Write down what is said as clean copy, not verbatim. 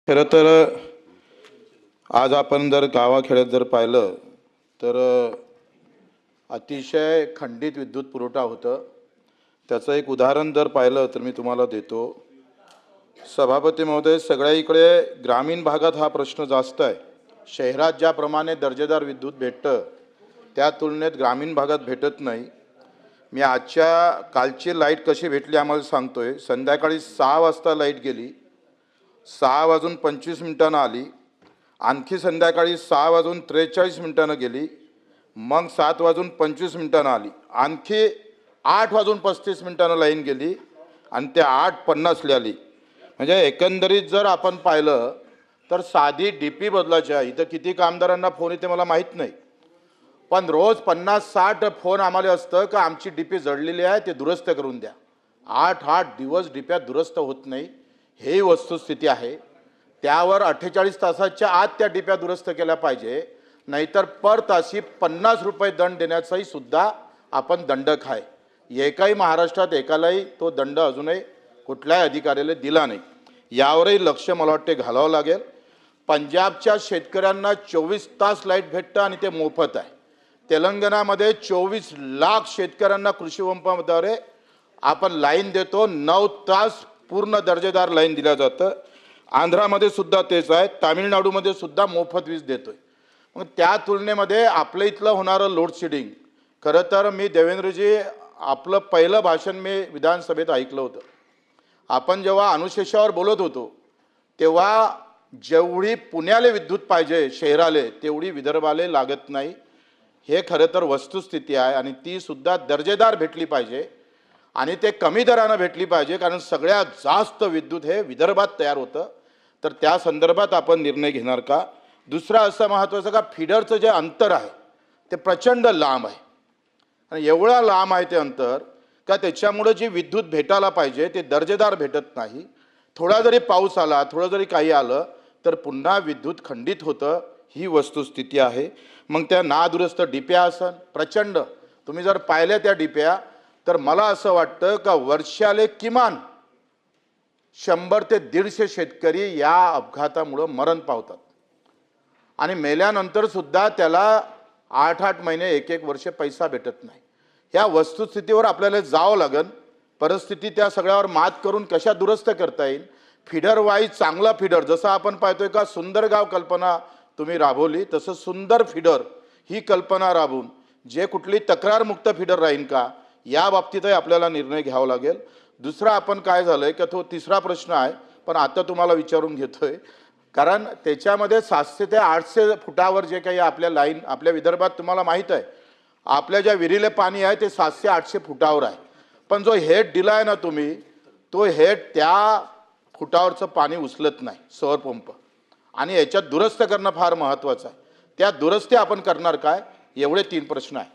खरं तर आज आपण जर गावाखेड्यात जर पाहिलं तर अतिशय खंडित विद्युत पुरवठा होतं. त्याचं एक उदाहरण जर पाहिलं तर मी तुम्हाला देतो. सभापती महोदय, सगळ्या इकडे ग्रामीण भागात हा प्रश्न जास्त आहे. शहरात ज्याप्रमाणे दर्जेदार विद्युत भेटतं त्या तुलनेत ग्रामीण भागात भेटत नाही. मी कालची लाईट कशी भेटली आम्हाला सांगतोय. संध्याकाळी 6 वाजता लाईट गेली, 6:25 आली. आणखी संध्याकाळी 6:43 गेली. मग 7:25 आली. आणखी 8:35 लाईन गेली आणि ते 8:50ला आली. म्हणजे एकंदरीत जर आपण पाहिलं तर साधी डीपी बदलायची आहे. इथं किती कामदारांना फोन येते मला माहीत नाही, पण रोज 50-60 फोन आम्हाला असतं का आमची डीपी जळलेली आहे, ते दुरुस्त करून द्या. 8 दिवस डीप्या दुरुस्त होत नाही, ही वस्तुस्थिती आहे. त्यावर 48 तासाच्या आत त्या डीप्या दुरुस्त केल्या पाहिजे, नाहीतर पर तासी 50 रुपये दंड देण्याचाही सुद्धा आपण दंडक आहे. एकाही महाराष्ट्रात एकालाही तो दंड अजूनही कुठल्याही अधिकाऱ्याला दिला नाही. यावरही लक्ष मला वाटते घालावं लागेल. पंजाबच्या शेतकऱ्यांना 24 तास लाईट भेटतं आणि ते मोफत आहे. तेलंगणामध्ये 24 लाख शेतकऱ्यांना कृषी पंपाद्वारे आपण लाईन देतो. 9 तास पूर्ण दर्जेदार लाईन दिलं जातं. आंध्रामध्ये सुद्धा तेच आहे. तामिळनाडूमध्ये सुद्धा मोफत वीज देतोय. मग त्या तुलनेमध्ये आपल्या इथलं होणारं लोडशेडिंग, खरं तर मी देवेंद्रजी आपलं पहिलं भाषण मी विधानसभेत ऐकलं होतं. आपण जेव्हा अनुशेषावर बोलत होतो तेव्हा जेवढी पुण्याले विद्युत पाहिजे शहराले तेवढी विदर्भाले लागत नाही. हे खरं तर वस्तुस्थिती आहे आणि ती सुद्धा दर्जेदार भेटली पाहिजे आणि ते कमी दरानं भेटली पाहिजे, कारण सगळ्यात जास्त विद्युत हे विदर्भात तयार होतं. तर त्या संदर्भात आपण निर्णय घेणार का? दुसरा असं महत्त्वाचं का फिडरचं जे अंतर आहे ते प्रचंड लांब आहे आणि एवढा लांब आहे ते अंतर का त्याच्यामुळे जी विद्युत भेटायला पाहिजे ते दर्जेदार भेटत नाही. थोडा जरी पाऊस आला, थोडं जरी काही आलं तर पुन्हा विद्युत खंडित होतं. ही वस्तुस्थिती आहे. मग त्या नादुरुस्त डिप्या असन प्रचंड, तुम्ही जर पाहिल्या त्या डिप्या तर मला असं वाटतं का वर्षाले किमान 100 ते 150 शेतकरी या अपघातामुळे मरण पावतात आणि मेल्यानंतर सुद्धा त्याला 8-8 महिने 1-1 वर्ष पैसा भेटत नाही. ह्या वस्तुस्थितीवर आपल्याला जावं लागेल. परिस्थिती त्या सगळ्यावर मात करून कशा दुरुस्त करता येईल. फीडर वाईज चांगला फीडर, जसं आपण पाहतोय का सुंदर गाव कल्पना तुम्ही राबवली, तसं सुंदर फीडर ही कल्पना राबवून जे कुठली तक्रारमुक्त फीडर राहील का या बाबतीतही आपल्याला निर्णय घ्यावा लागेल. दुसरा आपण काय झालंय का तो तिसरा प्रश्न आहे, पण आता तुम्हाला विचारून घेतोय, कारण त्याच्यामध्ये 700 ते 800 फुटावर जे काही आपल्या लाईन आपल्या विदर्भात तुम्हाला माहीत आहे, आपल्या ज्या विहिरीले पाणी आहे ते 700-800 फुटावर आहे. पण जो हेड दिलाय ना तुम्ही, तो हेड त्या फुटावरचं पाणी उचलत नाही सौर पंप, आणि याच्यात दुरुस्त करणं फार महत्त्वाचं आहे. त्या दुरुस्ती आपण करणार काय? एवढे 3 प्रश्न आहे.